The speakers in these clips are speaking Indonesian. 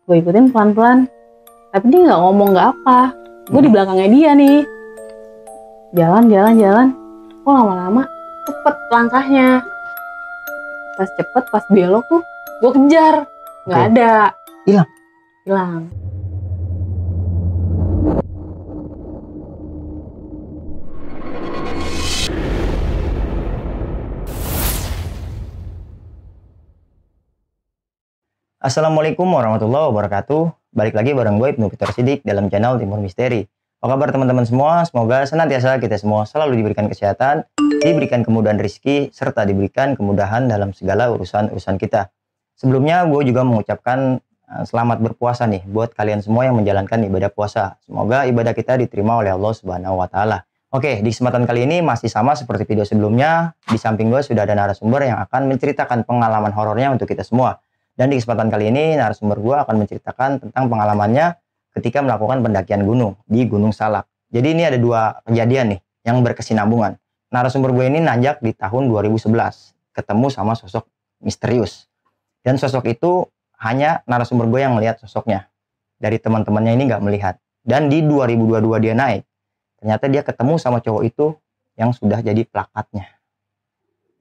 Gue ikutin pelan-pelan, tapi dia nggak ngomong nggak apa. Gue di belakangnya dia nih, jalan. Kok lama-lama cepet langkahnya. Pas cepet, pas belok tuh gue kejar, nggak ada. Hilang. Assalamualaikum warahmatullahi wabarakatuh. Balik lagi bareng gue Ibnu Peter Sidik dalam channel Timur Misteri. Apa kabar teman-teman semua? Semoga senantiasa kita semua selalu diberikan kesehatan, diberikan kemudahan rezeki, serta diberikan kemudahan dalam segala urusan kita. Sebelumnya gue juga mengucapkan selamat berpuasa nih buat kalian semua yang menjalankan ibadah puasa. Semoga ibadah kita diterima oleh Allah Subhanahu wa Ta'ala. Oke, di kesempatan kali ini masih sama seperti video sebelumnya. Di samping gue sudah ada narasumber yang akan menceritakan pengalaman horornya untuk kita semua. Dan di kesempatan kali ini narasumber gue akan menceritakan tentang pengalamannya ketika melakukan pendakian gunung di Gunung Salak. Jadi ini ada dua kejadian nih yang berkesinambungan. Narasumber gue ini nanjak di tahun 2011, ketemu sama sosok misterius. Dan sosok itu hanya narasumber gue yang melihat sosoknya. Dari teman-temannya ini nggak melihat. Dan di 2022 dia naik. Ternyata dia ketemu sama cowok itu yang sudah jadi plakatnya.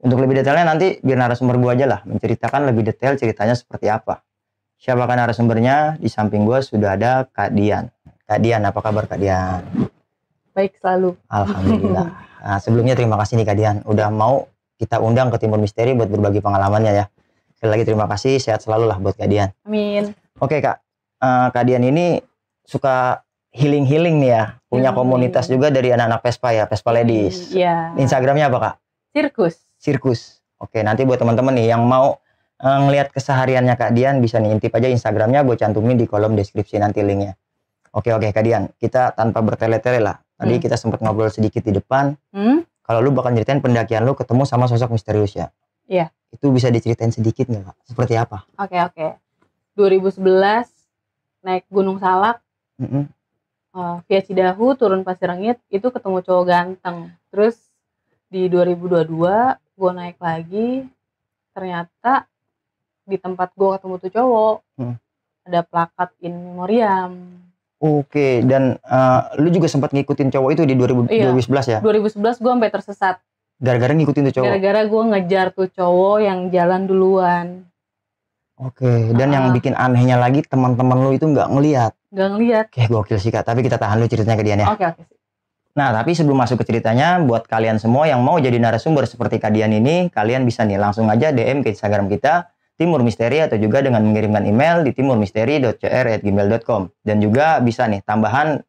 Untuk lebih detailnya nanti biar narasumber gue aja lah menceritakan lebih detail ceritanya seperti apa. Siapakah narasumbernya? Di samping gue sudah ada Kak Dian. Kak Dian, apa kabar Kak Dian? Baik selalu. Alhamdulillah. Nah, sebelumnya terima kasih nih Kak Dian udah mau kita undang ke Timur Misteri buat berbagi pengalamannya ya. Sekali lagi terima kasih, sehat selalu lah buat Kak Dian. Amin. Oke Kak, Kak Dian ini suka healing nih ya. Punya komunitas juga dari anak-anak Vespa ya, Vespa Ladies. Iya. Instagramnya apa Kak? Sirkus. Oke, nanti buat teman-teman nih yang mau ngelihat kesehariannya Kak Dian bisa nih intip aja Instagramnya, gue cantumin di kolom deskripsi nanti linknya. Oke Kak Dian, kita tanpa bertele-tele lah. Tadi kita sempat ngobrol sedikit di depan. Kalau lu bakal ceritain pendakian lu ketemu sama sosok misterius ya. Iya. Itu bisa diceritain sedikit nggak Kak? Seperti apa? Oke. 2011 naik Gunung Salak. Via Cidahu turun Pasir Rengit itu ketemu cowok ganteng. Terus di 2022 gue naik lagi, ternyata di tempat gue ketemu tuh cowok ada plakat in memoriam. Oke, dan lu juga sempat ngikutin cowok itu di 2011 ya? 2011 gue sampai tersesat. Gara-gara ngikutin tuh cowok? Gara-gara gue ngejar tuh cowok yang jalan duluan. Oke, dan yang bikin anehnya lagi teman-teman lu itu nggak ngelihat. Nggak ngelihat. Oke, gokil sih Kak, tapi kita tahan dulu ceritanya ke Dian ya. Oke. Nah, tapi sebelum masuk ke ceritanya, buat kalian semua yang mau jadi narasumber seperti Kak Dian ini, kalian bisa nih langsung aja DM ke Instagram kita, Timur Misteri, atau juga dengan mengirimkan email di timurmisteri.cr@gmail.com. Dan juga bisa nih, tambahan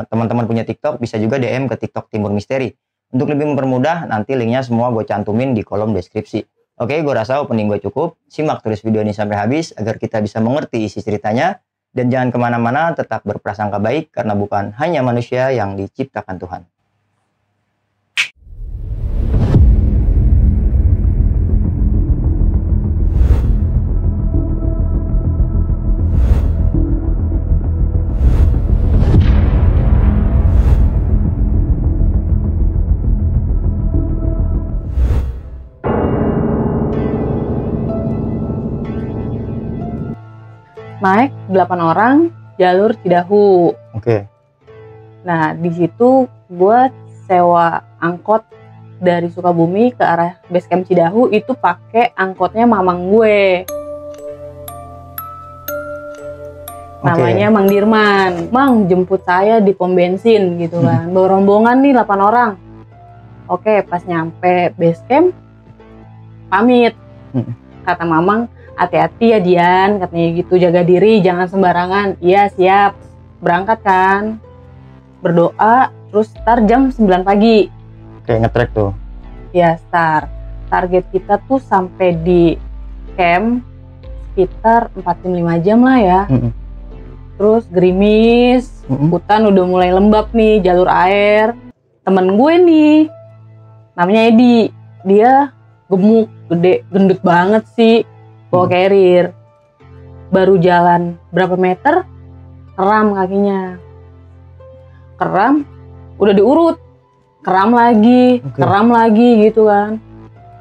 teman-teman punya TikTok, bisa juga DM ke TikTok Timur Misteri. Untuk lebih mempermudah, nanti linknya semua gue cantumin di kolom deskripsi. Oke, gue rasa opening gue cukup. Simak terus video ini sampai habis, agar kita bisa mengerti isi ceritanya. Dan jangan kemana-mana, tetap berprasangka baik, karena bukan hanya manusia yang diciptakan Tuhan. Naik 8 orang jalur Cidahu. Oke. Nah di situ gue sewa angkot dari Sukabumi ke arah base camp Cidahu, itu pakai angkotnya mamang gue. Namanya Mang Dirman. Mang jemput saya di pom bensin gitu kan. Bawa rombongan nih 8 orang. Oke, pas nyampe base camp pamit. Kata mamang, hati-hati ya Dian, katanya gitu, jaga diri, jangan sembarangan. Iya siap, berangkat kan, berdoa, terus start jam 9 pagi. Oke, nge-track tuh. Ya start, target kita tuh sampai di camp sekitar 4-5 jam lah ya. Terus gerimis, hutan udah mulai lembab nih, jalur air. Temen gue nih, namanya Edi, dia gemuk, gede, gendut banget sih. Bawa carrier, baru jalan berapa meter, keram kakinya. Keram, udah diurut, keram lagi gitu kan.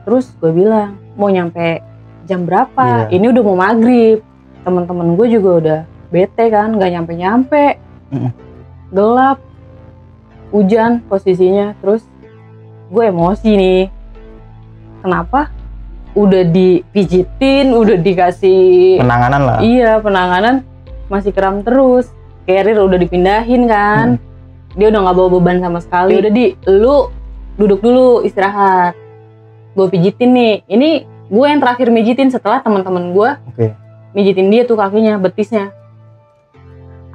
Terus gue bilang, mau nyampe jam berapa? Ini udah mau maghrib. Temen-temen gue juga udah bete kan, nggak nyampe gelap, hujan posisinya. Terus gue emosi nih, kenapa udah dipijitin, udah dikasih penanganan lah. Iya, penanganan masih kram terus. Carrier udah dipindahin kan, dia udah nggak bawa beban sama sekali. Udah lu duduk dulu istirahat, gue pijitin nih. Ini gue yang terakhir mijitin setelah teman-teman gue mijitin dia tuh kakinya, betisnya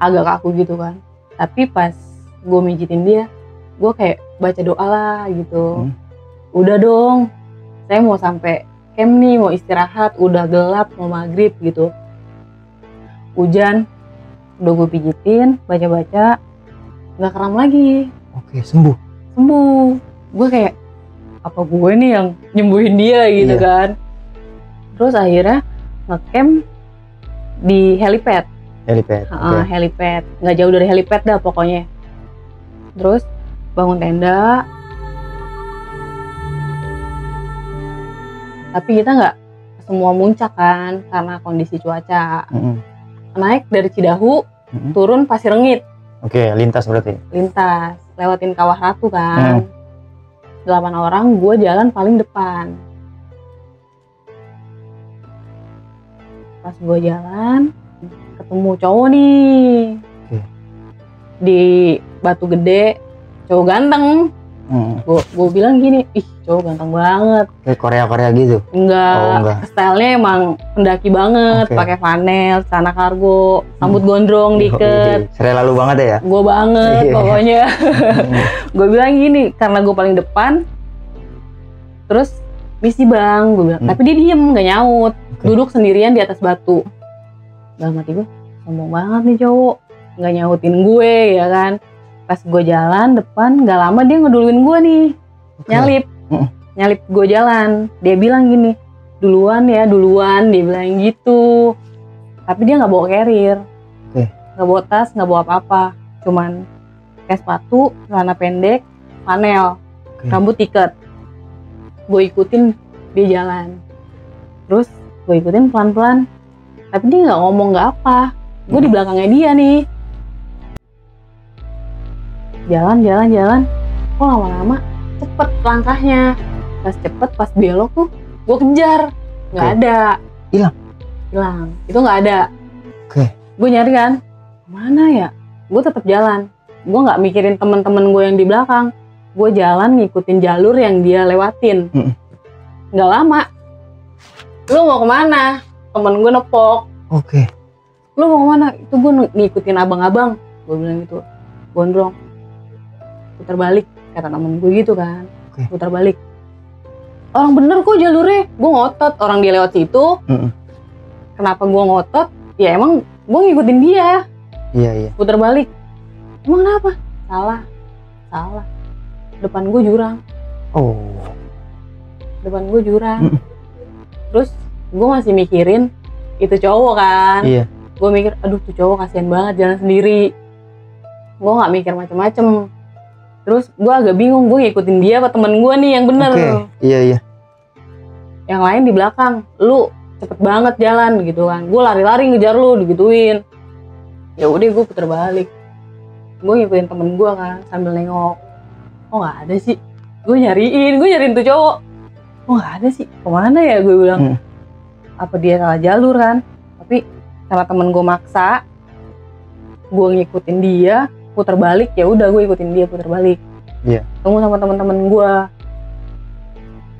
agak kaku gitu kan. Tapi pas gue mijitin dia, gue kayak baca doa lah gitu. Udah dong, saya mau sampai camp nih, mau istirahat, udah gelap, mau maghrib gitu. Hujan, udah gue pijitin, baca-baca, nggak kram lagi. Sembuh. Gue kayak, apa gue nih yang nyembuhin dia gitu kan. Terus akhirnya nge-camp di helipad. Helipad, nggak jauh dari helipad dah pokoknya. Terus bangun tenda, tapi kita nggak semua muncak kan karena kondisi cuaca. Naik dari Cidahu, turun Pasir Rengit. Lintas berarti? Lintas, lewatin Kawah Ratu kan. 8 orang, gue jalan paling depan. Pas gue jalan, ketemu cowok nih di Batu Gede, cowok ganteng. Gue bilang gini, ih cowok ganteng banget. Kayak Korea gitu? Enggak. Stylenya emang pendaki banget, pakai flanel, celana kargo, rambut gondrong dikit. Selalu banget ya? Gue banget pokoknya. Gue bilang gini, karena gue paling depan. Terus misi bang, gue bilang. Tapi dia diem, gak nyaut, duduk sendirian di atas batu. Dalam hati gue, sombong banget nih cowok, gak nyautin gue ya kan. Pas gue jalan depan, gak lama dia ngeduluin gue nih, nyalip gue jalan. Dia bilang gini, duluan, dia bilang gitu. Tapi dia gak bawa carrier, gak bawa tas, gak bawa apa-apa. Cuman kayak sepatu, celana pendek, flanel, rambut iket. Gue ikutin dia jalan, terus gue ikutin pelan-pelan. Tapi dia gak ngomong gak apa, gue di belakangnya dia nih. Jalan, kok lama-lama cepet langkahnya. Pas cepet, pas belok tuh gue kejar, nggak ada, hilang, itu nggak ada. Gue nyari kan, mana ya? Gue tetap jalan, gue nggak mikirin temen-temen gue yang di belakang. Gue jalan ngikutin jalur yang dia lewatin. Nggak lama, lu mau kemana? Temen gue nepok. Lu mau kemana? Itu gue ngikutin abang-abang, gue bilang gitu, gondrong. Putar balik, kata temen gue gitu kan. Putar balik, orang bener kok jalurnya. Gue ngotot, orang dia lewat situ. Kenapa gue ngotot? Ya emang gue ngikutin dia. Putar balik, emang kenapa? Salah, depan gue jurang. Terus gue masih mikirin itu cowok kan. Gue mikir, aduh tuh cowok kasihan banget jalan sendiri. Gue gak mikir macem-macem. Terus gue agak bingung, gue ngikutin dia apa temen gue nih yang bener. Yang lain di belakang, lu cepet banget jalan gitu kan. Gue lari-lari ngejar lu, digituin. Ya udah gue puter balik. Gue ngikutin temen gue kan, sambil nengok. Kok gak ada sih? Gue nyariin tuh cowok. Kok gak ada sih? Kemana ya gue bilang. Apa dia salah jalur kan? Tapi karena temen gue maksa, gue ngikutin dia, putar balik. Ya udah gue ikutin dia putar balik. Ketemu sama teman-teman gue.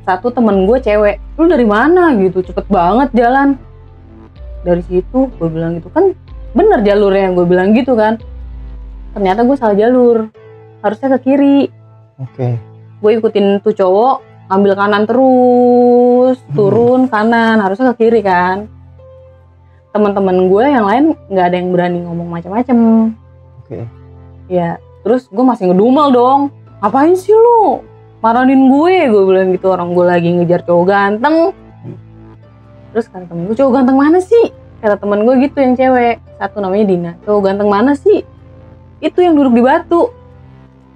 Satu temen gue cewek, lu dari mana gitu, cepet banget jalan. Dari situ gue bilang gitu kan, bener jalurnya, gue bilang gitu kan. Ternyata gue salah jalur, harusnya ke kiri. Gue ikutin tuh cowok, ambil kanan terus, turun kanan, harusnya ke kiri kan. Teman-teman gue yang lain nggak ada yang berani ngomong macam-macam. Ya terus gue masih ngedumel dong, ngapain sih lu marahin gue bilang gitu, orang gue lagi ngejar cowok ganteng. Terus kata temen gue, cowok ganteng mana sih? Kata temen gue gitu yang cewek, satu namanya Dina, cowok ganteng mana sih? Itu yang duduk di batu.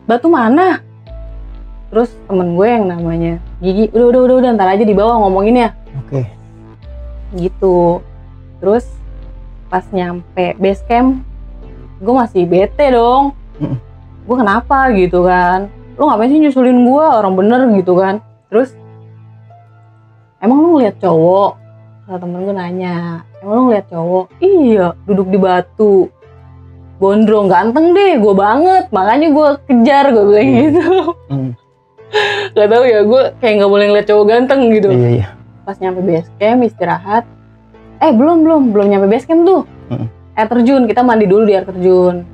Batu mana? Terus temen gue yang namanya Gigi, udah ntar aja di bawah ngomongin ya. Gitu. Terus Pas nyampe base camp, gue masih bete dong. Gue kenapa gitu kan? Lu ngapain sih nyusulin gue? Orang bener gitu kan? Terus, emang lu ngeliat cowok? Kata temen gue nanya, emang lu ngeliat cowok? Iya, duduk di batu, gondrong, ganteng deh, gue banget. Makanya gue kejar, gue bilang gitu. Gak tau ya, gue kayak nggak boleh ngeliat cowok ganteng gitu. Iya. Pas nyampe base camp istirahat, belum nyampe base camp tuh. Air terjun, kita mandi dulu di air terjun.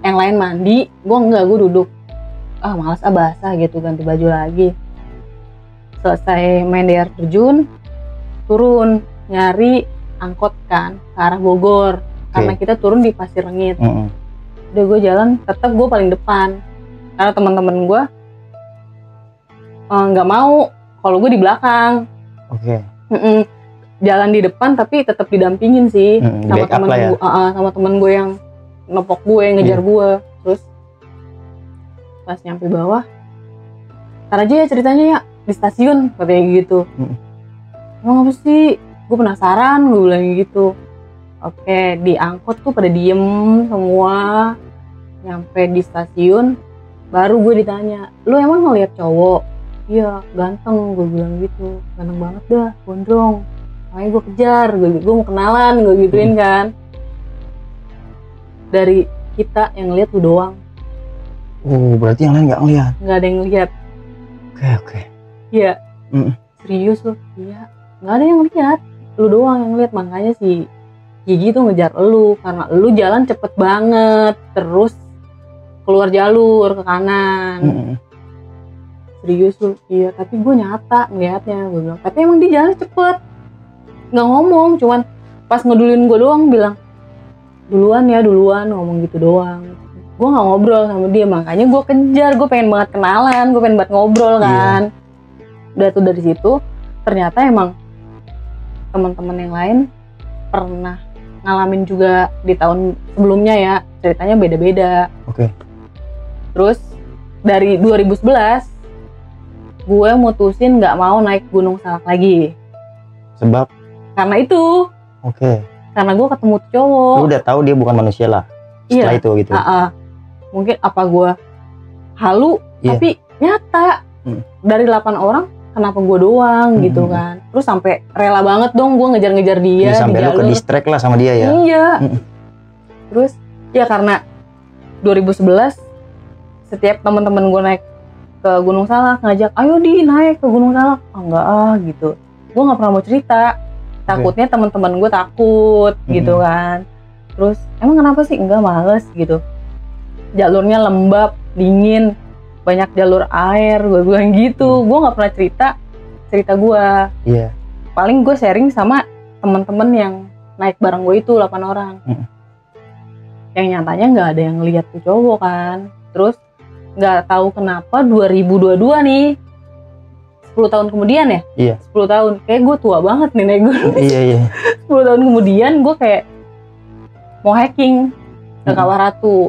Yang lain mandi, gue enggak, gue duduk. Malas basah gitu, ganti baju lagi. Selesai main di air terjun, turun nyari angkot kan ke arah Bogor. Karena kita turun di Pasir Rengit. Udah gue jalan, tetap gue paling depan. Karena teman-teman gue nggak mau kalau gue di belakang. Jalan di depan tapi tetap didampingin sih sama teman gue, sama teman gue yang nepok gue, ngejar gue. Terus pas nyampe bawah, ntar aja ya ceritanya ya di stasiun, katanya gitu. Emang apa sih? Gue penasaran, gue bilang gitu. Oke, di angkot tuh pada diem semua. Nyampe di stasiun, baru gue ditanya, lu emang ngeliat cowok? Iya, ganteng, gue bilang gitu. Ganteng banget dah, gondrong. Makanya gue kejar, gue mau kenalan, gue gituin kan. Dari kita yang ngeliat lu doang. Berarti yang lain nggak ngeliat? Nggak ada yang ngeliat. Oke. Iya. Serius lu? Iya. Nggak ada yang ngeliat. Lu doang yang ngeliat, makanya si Gigi tuh ngejar lu. Karena lu jalan cepet banget. Terus keluar jalur ke kanan. Serius lu? Iya, tapi gue nyata ngeliatnya. Gue bilang, tapi emang dia jalan cepet. Nggak ngomong, cuman pas ngedulin gue doang bilang, duluan ngomong gitu doang. Gue nggak ngobrol sama dia, makanya gue kejar. Gue pengen banget kenalan, gue pengen banget ngobrol kan. Udah tuh dari situ ternyata emang teman-teman yang lain pernah ngalamin juga di tahun sebelumnya ya, ceritanya beda-beda. Terus dari 2011 gue mutusin nggak mau naik Gunung Salak lagi. Sebab? Karena itu. Karena gue ketemu cowok. Lu udah tahu dia bukan manusia lah setelah itu gitu. Mungkin apa gue halu, tapi nyata. Dari 8 orang kenapa gue doang gitu kan. Terus sampai rela banget dong gue ngejar-ngejar dia. Sampai lu ke distract lah sama dia ya. Iya. Terus ya karena 2011 setiap teman-teman gue naik ke Gunung Salak ngajak, ayo di naik ke Gunung Salak. Enggak gitu. Gue nggak pernah mau cerita. Takutnya teman-teman gue takut gitu kan. Terus emang kenapa sih? Enggak, males gitu. Jalurnya lembab, dingin, banyak jalur air, gue bilang gitu. Gue nggak pernah cerita gue. Paling gue sharing sama teman-teman yang naik bareng gue itu 8 orang. Yang nyatanya nggak ada yang lihat tuh cowok kan. Terus nggak tahu kenapa 2022 nih, 10 tahun kemudian ya? 10 tahun, kayak gue tua banget nih naik gunung. 10 tahun kemudian gue kayak mau hiking ke Kawah Ratu.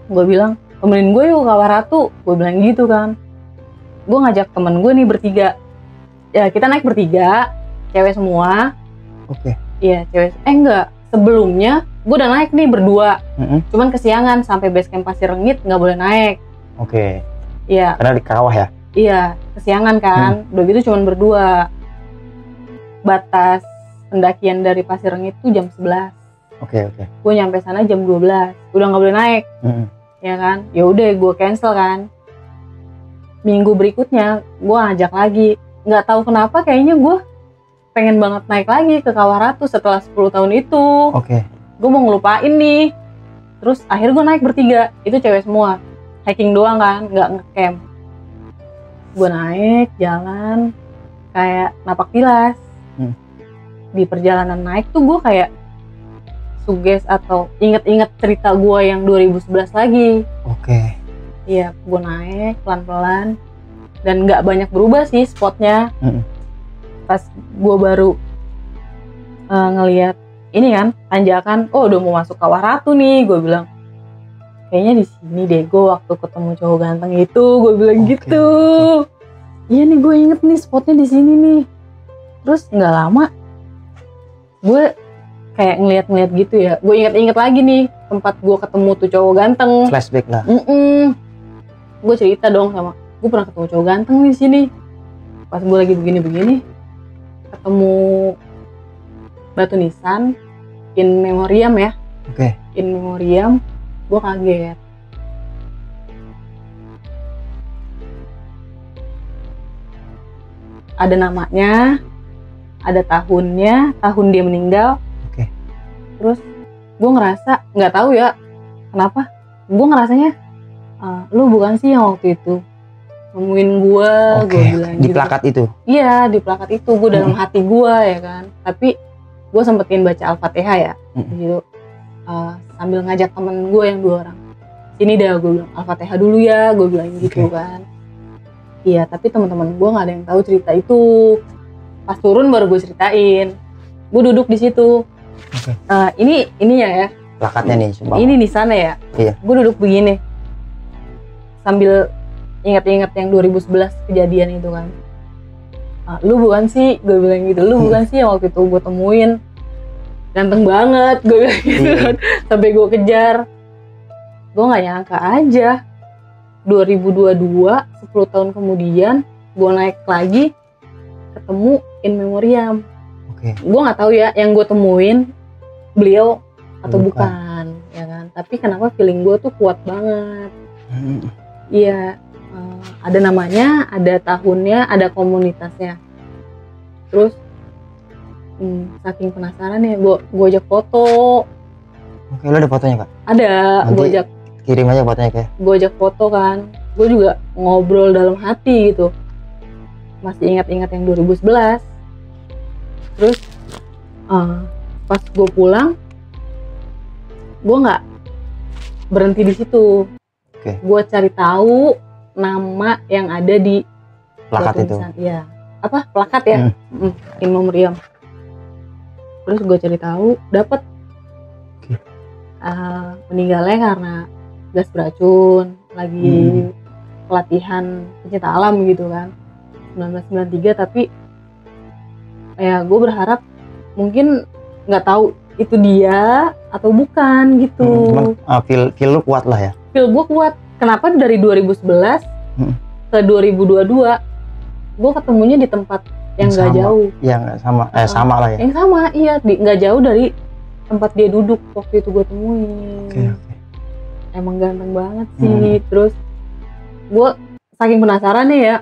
Gue bilang, temenin gue yuk Kawah Ratu. Gue bilang gitu kan. Gue ngajak temen gue nih bertiga. Ya kita naik bertiga, cewek semua. Iya cewek. Enggak, sebelumnya gue udah naik nih berdua. Cuman kesiangan sampai base camp Pasir Rengit nggak boleh naik. Iya. Karena di kawah ya? Iya, kesiangan kan. Udah gitu cuman berdua. Batas pendakian dari Pasir Rengit tuh jam 11. Gue nyampe sana jam 12. Udah nggak boleh naik. Ya kan? Ya udah gue cancel kan. Minggu berikutnya gue ajak lagi. Nggak tahu kenapa kayaknya gue pengen banget naik lagi ke Kawah Ratu setelah 10 tahun itu. Gue mau ngelupain nih. Terus akhirnya gue naik bertiga. Itu cewek semua. Hiking doang kan, nggak ngecamp. Gue naik, jalan, kayak napak tilas. Di perjalanan naik tuh gue kayak suges atau inget-inget cerita gue yang 2011 lagi. Iya, gue naik pelan-pelan. Dan nggak banyak berubah sih spotnya. Pas gue baru ngelihat ini kan, tanjakan, udah mau masuk Kawah Ratu nih, gue bilang. Kayaknya di sini deh gue waktu ketemu cowok ganteng itu, gue bilang gitu. iya nih gue inget nih spotnya di sini nih. Terus nggak lama gue kayak ngeliat-ngeliat gitu ya, gue inget-inget lagi nih tempat gue ketemu tuh cowok ganteng. Flashback lah. Gue cerita dong sama, gue pernah ketemu cowok ganteng nih di sini. Pas gue lagi begini-begini, ketemu batu nisan in memoriam ya. Oke. In memoriam, gue kaget. Ada namanya, ada tahunnya, tahun dia meninggal. Oke. Terus gue ngerasa, nggak tahu ya kenapa, gue ngerasanya lu bukan sih yang waktu itu nemuin gue bilang di gitu. plakat itu? Iya, di plakat itu. Gue dalam hati gue ya kan, tapi gue sempetin baca Al-Fatihah ya gitu, sambil ngajak temen gue yang 2 orang, sini dah gue bilang Al-Fatihah dulu ya, gue bilang gitu kan. Iya, tapi teman-teman gue nggak ada yang tahu cerita itu. Pas turun baru gue ceritain. Gue duduk di situ. Ini ya plakatnya nih, sumpah. Ini di sana ya. Iya. Gue duduk begini sambil ingat-ingat yang 2011 kejadian itu kan. Lu bukan sih, gue bilang gitu, lu bukan sih yang waktu itu gue temuin, ganteng banget, gue bilang gitu kan. Sampai gue kejar. Gue nggak nyangka aja 2022 10 tahun kemudian gue naik lagi ketemu in memoriam. Gue nggak tahu ya yang gue temuin beliau atau bukan ya kan, tapi kenapa feeling gue tuh kuat banget. Iya, ada namanya, ada tahunnya, ada komunitasnya. Terus saking penasaran ya, gue ajak foto. Oke, lo ada fotonya Kak? Ada, gue ajak. Kirim aja fotonya Kak. Gue ajak foto kan, gue juga ngobrol dalam hati gitu. Masih ingat-ingat yang 2011. Terus pas gue pulang, gue nggak berhenti di situ. Gue cari tahu nama yang ada di plakat itu. Iya, apa plakat ya? In memoriam. Terus gue cari tahu, dapet meninggalnya karena gas beracun, lagi pelatihan pencinta alam gitu kan, 1993. Tapi ya gue berharap mungkin nggak tahu itu dia atau bukan gitu. Cuman feel lu kuat lah ya. Feel gue kuat. Kenapa dari 2011 ke 2022 gue ketemunya di tempat yang nggak jauh. Yang sama, sama lah ya. Yang sama, iya, nggak jauh dari tempat dia duduk waktu itu gue temuin. Emang ganteng banget sih. Terus gue saking penasaran nih ya,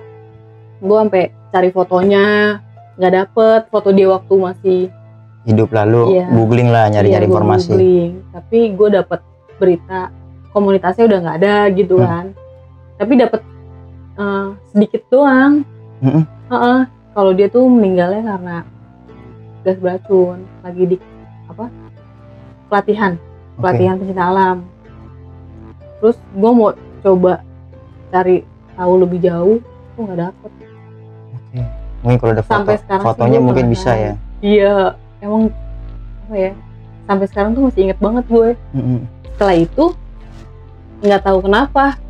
gue sampai cari fotonya, nggak dapet foto dia waktu masih hidup. Lalu googling lah, nyari-nyari informasi. Tapi gue dapet berita komunitasnya udah nggak ada gitu kan. Tapi dapet sedikit doang. Kalau dia tuh meninggalnya karena gas beracun, lagi di pelatihan pencinta alam. Terus gue mau coba cari tahu lebih jauh, tuh nggak dapet. Mungkin kalau ada fotonya mungkin bisa ya. Iya, emang apa ya? Sampai sekarang tuh masih inget banget gue. Setelah itu nggak tahu kenapa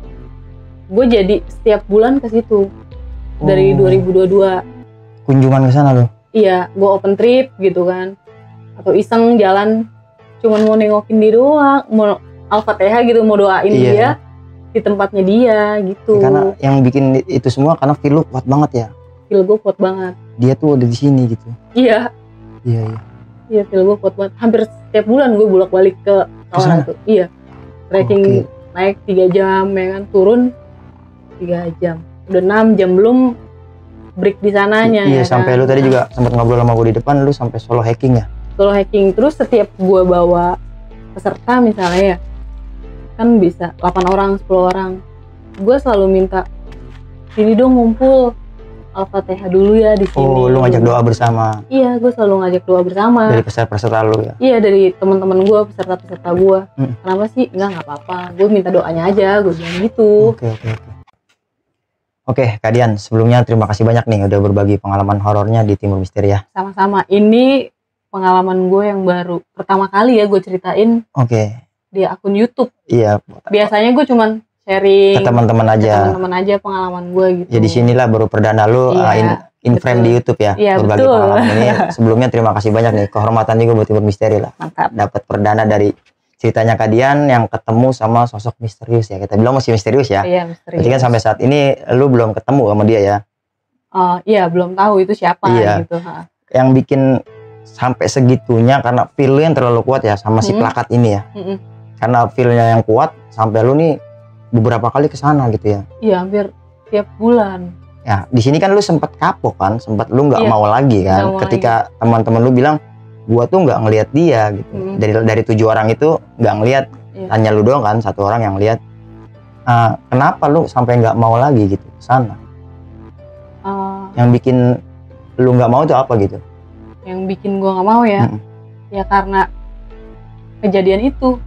gue jadi setiap bulan ke situ dari 2022. Kunjungan ke sana loh? Iya, gue open trip gitu kan, atau iseng jalan, cuman mau nengokin dia doang, mau Al-Fatihah gitu, mau doain dia di tempatnya dia gitu. Karena yang bikin itu semua karena feel lu kuat banget ya. Feel gue kuat banget. Dia tuh ada di sini gitu. Iya. Iya, feel gue kuat banget. Hampir setiap bulan gue bolak-balik ke sana tuh. Iya. Trekking naik 3 jam ya kan, turun 3 jam. Udah 6 jam belum break di sananya. Iya, ya sampai kan? Lu tadi juga sempat ngobrol sama gue di depan, lu sampai solo hiking ya? Solo hiking. Terus setiap gue bawa peserta misalnya ya, kan bisa 8 orang, 10 orang. Gue selalu minta, sini dong ngumpul, Al-Fatihah dulu ya di sini. Oh, lu ngajak doa bersama? Iya, gue selalu ngajak doa bersama. Dari peserta-peserta lu ya? Iya, dari teman-teman gue, peserta-peserta gue. Kenapa sih? Nggak apa-apa. Gue minta doanya aja, gue bilang gitu. Oke, Kak Dian, sebelumnya terima kasih banyak nih udah berbagi pengalaman horornya di Timur Misteri ya. Sama-sama. Ini pengalaman gue yang baru. Pertama kali ya gue ceritain di akun YouTube. Iya. Biasanya gue cuman sharing ke teman-teman aja. Pengalaman gue gitu. Jadi sinilah baru perdana lu in frame di YouTube ya, berbagi pengalaman ini. Sebelumnya terima kasih banyak nih, kehormatan juga buat Timur Misteri lah. Mantap. Dapat perdana dari ceritanya Kak Dian yang ketemu sama sosok misterius ya. Kita bilang masih misterius ya. Iya, misterius. Berarti kan sampai saat ini lu belum ketemu sama dia ya? Iya, belum tahu itu siapa gitu. Yang bikin sampai segitunya karena feel lu yang terlalu kuat ya sama si plakat ini ya. Karena feel-nya yang kuat sampai lu nih beberapa kali ke sana gitu ya. Iya, hampir tiap bulan. Ya, di sini kan lu sempat kapok kan, sempat lu nggak mau lagi kan. Ketika teman-teman lu bilang, gua tuh nggak ngelihat dia gitu. Dari 7 orang itu nggak ngelihat, hanya lu doang kan, 1 orang yang lihat. Kenapa lu sampai nggak mau lagi gitu ke sana? Yang bikin lu nggak mau tuh apa gitu? Yang bikin gua nggak mau ya, ya karena kejadian itu.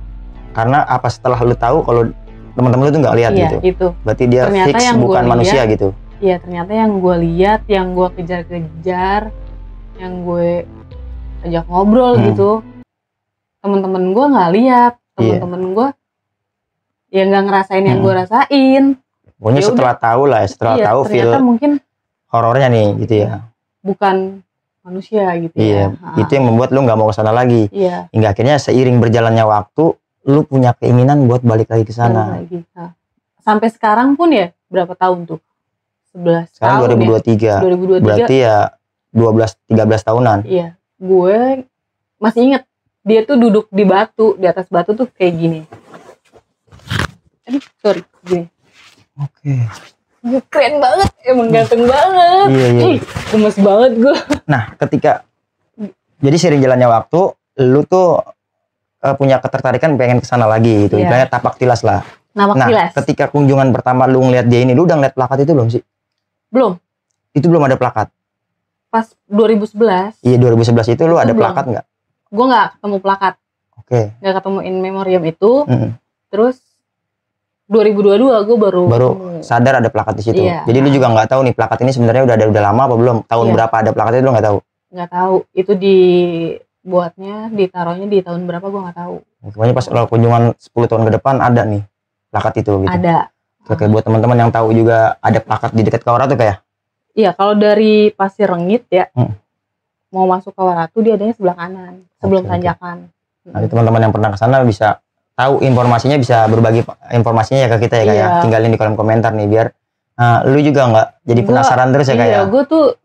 Karena apa setelah lu tahu kalau teman-teman lu tuh nggak lihat gitu? Itu. Berarti dia ternyata fix bukan manusia gitu? Iya, ternyata yang gue lihat, yang gue kejar-kejar, yang gue ajak ngobrol gitu, temen-temen gue nggak lihat, temen-temen gue ya nggak ngerasain yang gue rasain. Pokoknya setelah tahu lah, tahu feel mungkin horornya nih gitu ya. Bukan manusia gitu ya. Itu yang membuat lu nggak mau kesana lagi. Iya. Hingga akhirnya seiring berjalannya waktu, lu punya keinginan buat balik lagi ke sana. Sampai sekarang pun ya, berapa tahun tuh? 11 sekarang tahun 2023. 2023. Berarti ya 12-13 tahunan. Iya. Gue masih inget dia tuh duduk di batu, di atas batu tuh kayak gini. Aduh, gini. Oke. Keren banget, emang ganteng banget. Iya. Gemes banget gue. Nah, ketika jadi sering jalannya waktu, lu tuh punya ketertarikan pengen kesana lagi gitu. Ibaratnya tapak tilas lah. Nah, ketika kunjungan pertama lu ngeliat dia ini, lu udah ngeliat plakat itu belum sih? Belum. Itu belum ada plakat? Pas 2011. Iya, 2011 itu lu ada plakat nggak? Gue nggak ketemu plakat. Oke. Nggak ketemu in memoriam itu. Terus 2022 gue baru sadar ada plakat di situ. Iya. Jadi lu juga nggak tahu nih plakat ini sebenarnya udah lama apa belum? Tahun berapa ada plakat itu lu nggak tahu? Nggak tahu. Itu ditaruhnya di tahun berapa gue nggak tahu. Pokoknya pas kalau kunjungan 10 tahun ke depan ada nih plakat itu gitu. Ada. Oke, buat teman-teman yang tahu juga ada plakat di dekat Kawaratu kayak? Iya, kalau dari Pasir Rengit ya, mau masuk Kawaratu dia adanya sebelah kanan, sebelum tanjakan. Nanti teman-teman yang pernah ke sana bisa tahu informasinya, bisa berbagi informasinya ya ke kita ya kayak. Tinggalin di kolom komentar nih biar lu juga nggak jadi penasaran terus ya kayak. Iya, gue tuh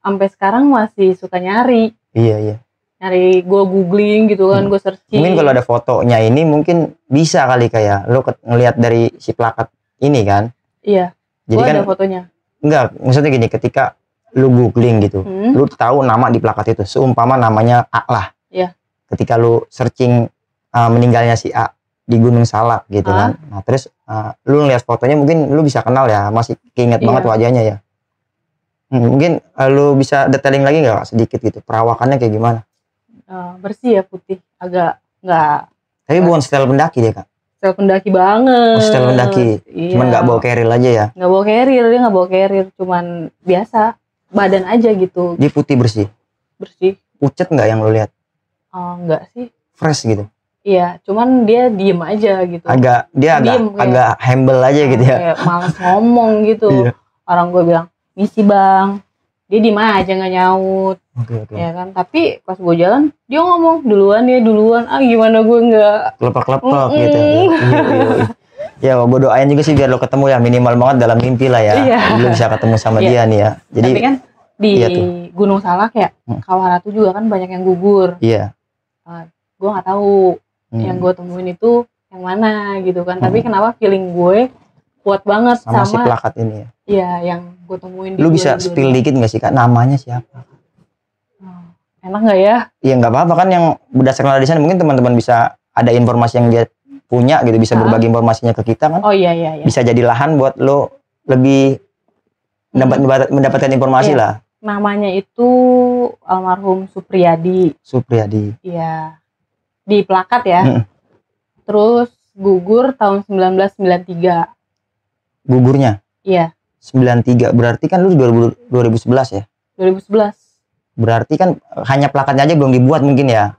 sampai sekarang masih suka nyari. Iya. Nyari, gue googling gitu kan, gue searching. Mungkin kalau ada fotonya ini mungkin bisa kali kayak lu ngelihat dari si plakat ini kan. Iya. Jadi kan ada fotonya. Enggak, maksudnya gini, ketika lu googling gitu, lu tahu nama di plakat itu, seumpama namanya A lah. Iya. Ketika lu searching meninggalnya si A di Gunung Salak gitu kan. Nah, terus lu ngeliat fotonya mungkin lu bisa kenal ya, masih keinget banget wajahnya ya. Mungkin lu bisa detailing lagi nggak sedikit gitu, perawakannya kayak gimana? Bersih ya, putih, agak nggak. Tapi bukan style pendaki deh kak. Style pendaki banget. Oh, style pendaki. Iya. Cuman nggak bawa carrier aja ya? Nggak bawa carrier, dia nggak bawa carrier, cuman biasa badan aja gitu. Dia putih bersih. Bersih. Pucet nggak yang lu lihat? Nggak sih. Fresh gitu. Iya, cuman dia diem aja gitu. Agak humble aja gitu ya. Kayak males ngomong gitu. Iya. Orang gue bilang, misi bang. Dia diem aja nggak nyaut. Oke. Ya kan, tapi pas gue jalan dia ngomong duluan. Gimana gue nggak kelepak gitu. Iya. Ya gue doain juga sih biar lo ketemu ya, minimal banget dalam mimpi lah ya. Lu bisa ketemu sama dia nih ya. Jadi tapi kan di Gunung Salak ya, Kawaratu juga kan banyak yang gugur. Iya. Gue nggak tahu yang gue temuin itu yang mana gitu kan. Tapi kenapa feeling gue kuat banget sama si plakat ini ya. Iya, yang gue temuin. Lu bisa spill dikit nggak sih kak, namanya siapa? Enak nggak ya? Iya nggak apa-apa kan, yang berdasarkan di sana mungkin teman-teman bisa ada informasi yang dia punya gitu, bisa berbagi informasinya ke kita kan. Oh iya. Bisa jadi lahan buat lo lebih mendapatkan informasi lah. Namanya itu almarhum Supriyadi. Iya. Di plakat ya. Terus gugur tahun 1993. Gugurnya? Iya. 93, berarti kan lu 2011 ya? 2011. Berarti kan hanya plakatnya aja belum dibuat mungkin ya?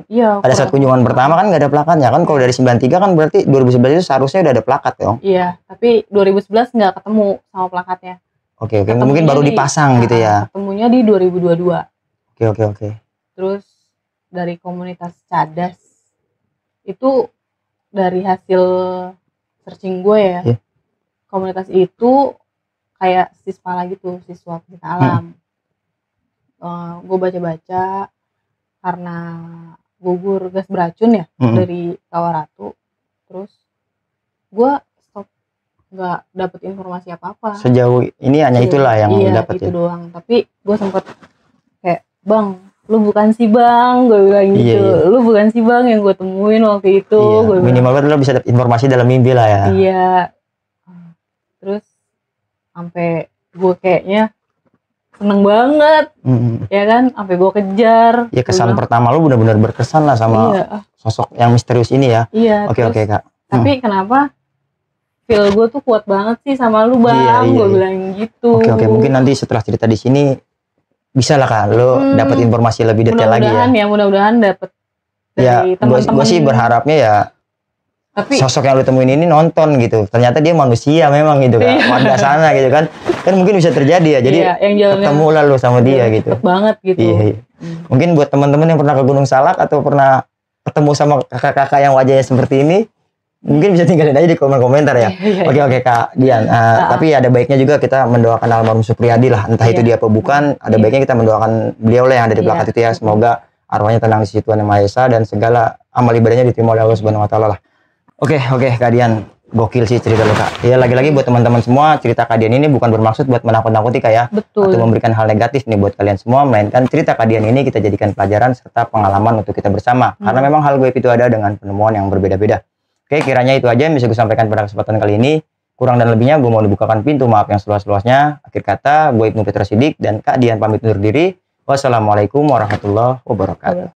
Iya. Pada saat kunjungan pertama kan nggak ada plakatnya kan, kalau dari 93 kan berarti 2011 itu seharusnya udah ada plakat dong. Iya, tapi 2011 nggak ketemu sama plakatnya. Oke, mungkin baru dipasang gitu ya. Ketemunya di 2022. Oke. Terus dari komunitas Cadas itu dari hasil searching gue ya. Yeah. Komunitas itu kayak Sispala gitu, siswa pencinta alam. Gue baca-baca karena gugur gas beracun ya dari Kawaratu. Terus gue stop, nggak dapet informasi apa-apa. Sejauh ini hanya itulah yang dapat itu doang. Tapi gue sempet kayak, bang, lu bukan si bang, gue bilang gitu. Iya. Lu bukan si bang yang gue temuin waktu itu. Iya. Minimal banget lu bisa dapet informasi dalam mimpi lah ya. Iya. Terus sampai gue kayaknya seneng banget, ya kan, sampai gue kejar. Ya kesan pertama lu benar-benar berkesan lah sama sosok yang misterius ini ya. Iya. Oke Kak. Tapi kenapa feel gue tuh kuat banget sih sama lu bang, gue bilang gitu. Oke, mungkin nanti setelah cerita di sini bisa lah Kak, lu dapat informasi lebih detail lagi ya. Mudah-mudahan dapet dari teman-teman. Gue sih berharapnya ya. Tapi sosok yang lu temuin ini nonton gitu, ternyata dia manusia memang gitu kan, warga sana gitu kan mungkin bisa terjadi ya, jadi ketemu lah lu sama dia gitu. Cepet banget gitu. Iya. Mungkin buat teman-teman yang pernah ke Gunung Salak atau pernah ketemu sama kakak-kakak yang wajahnya seperti ini, mungkin bisa tinggalin aja di komentar ya. Oke Kak Dian, tapi ada baiknya juga kita mendoakan almarhum Supriyadi lah, entah itu dia apa bukan, ada baiknya kita mendoakan beliau lah yang ada di plakat itu ya, semoga arwahnya tenang di sisi Tuhan Yang Maha Esa dan segala amal ibadahnya diterima oleh Allah Subhanahu Wa Taala lah. Oke Kak Dian, gokil sih cerita lo Kak. Ya lagi-lagi buat teman-teman semua, cerita Kak Dian ini bukan bermaksud buat menakut-nakuti Kak ya. Betul. Atau memberikan hal negatif nih buat kalian semua, melainkan cerita Kak Dian ini kita jadikan pelajaran serta pengalaman untuk kita bersama. Karena memang hal gaib itu ada dengan penemuan yang berbeda-beda. Oke, kiranya itu aja yang bisa gue sampaikan pada kesempatan kali ini. Kurang dan lebihnya gue mau dibukakan pintu maaf yang seluas-luasnya. Akhir kata, gue Ibnu Fitra Siddiq dan Kak Dian pamit undur diri. Wassalamualaikum warahmatullahi wabarakatuh.